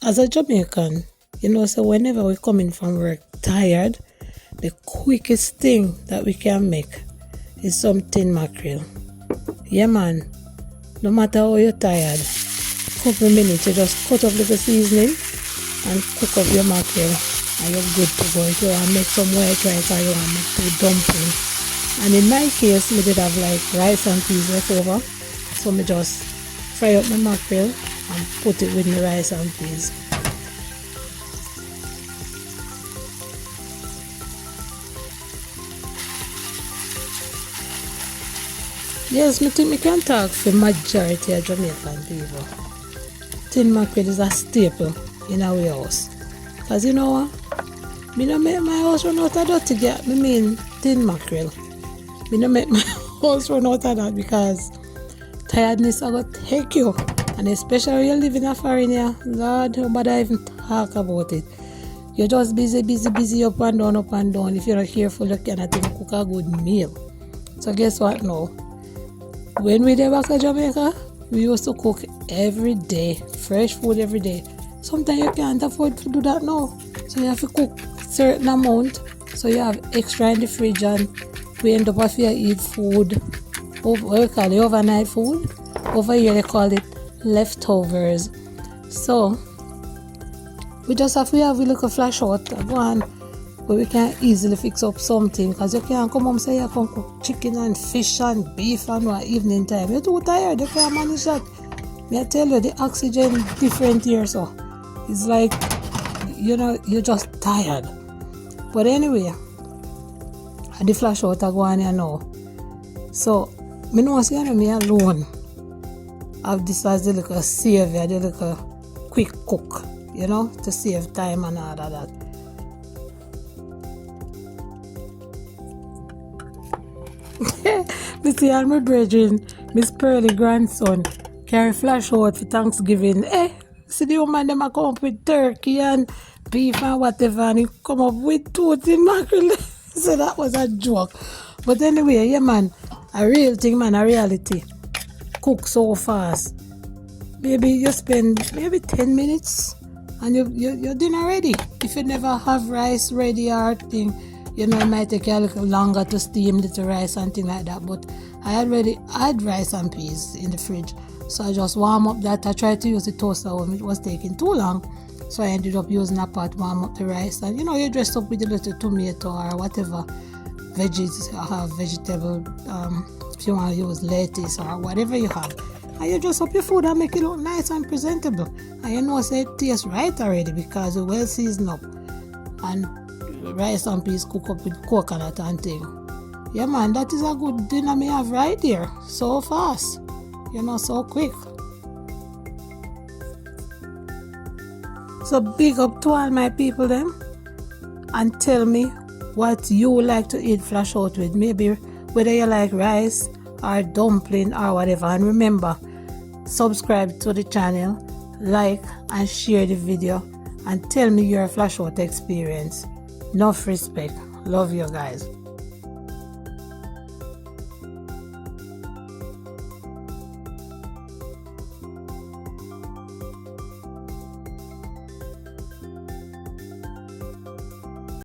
As a Jamaican, so whenever we come in from work tired, the quickest thing that we can make is some tin mackerel. Yeah man, no matter how you're tired, couple minutes you just cut up little seasoning and cook up your mackerel and you're good to go. If you want to make some white rice or you want to make two dumplings. And in my case, we did have like rice and peas left over, so me just fry up my mackerel and put it with the rice and peas. Yes, I think we can talk for majority of Jamaican people. Tin mackerel is a staple in our house. Because you know what? Me don't make my house run out of dirty girl. Me mean tin mackerel. Me don't make my house run out of that because tiredness are going to take you. And especially when you live in a foreign here, Lord, nobody even talk about it. You're just busy, up and down. If you're not careful, you cannot even cook a good meal. So guess what now? When we were back to Jamaica, we used to cook every day, fresh food every day. Sometimes you can't afford to do that now. So you have to cook certain amount. So you have extra in the fridge and we end up if you eat food, what you call it, overnight food. Over here they call it leftovers. So we just have a little flash out, go on, but we can easily fix up something because you can't come home and say you can cook chicken and fish and beef and what evening time. You're too tired, you can't manage that. I tell you, the oxygen different here, so it's like, you're just tired. But anyway, the flash out I go on here now. So, I know me alone have this as the little savior, the little quick cook, to save time and all of that. Me see all my brethren, Miss Pearly grandson, carry flash out for Thanksgiving. See the woman them a come up with turkey and beef and whatever, and he come up with two tin mackerel. So that was a joke. But anyway, yeah man, a real thing man, a reality. Cook so fast. Maybe you spend maybe 10 minutes and your dinner ready. If you never have rice ready or thing, it might take you a little longer to steam the rice and things like that. But I already had rice and peas in the fridge. So I just warm up that. I tried to use the toaster when it was taking too long. So I ended up using a pot, warm up the rice. And you dress up with a little tomato or whatever veggies you have, vegetable, if you want to use lettuce or whatever you have. And you dress up your food and make it look nice and presentable. And say it tastes right already because it's well seasoned up. And rice and peas cook up with coconut and thing. Yeah man, that is a good dinner me have right there. So fast. So quick. So big up to all my people them. And tell me what you like to eat flash out with. Maybe whether you like rice or dumpling or whatever. And remember, subscribe to the channel, like and share the video, and tell me your flash out experience. Enough respect. Love you guys.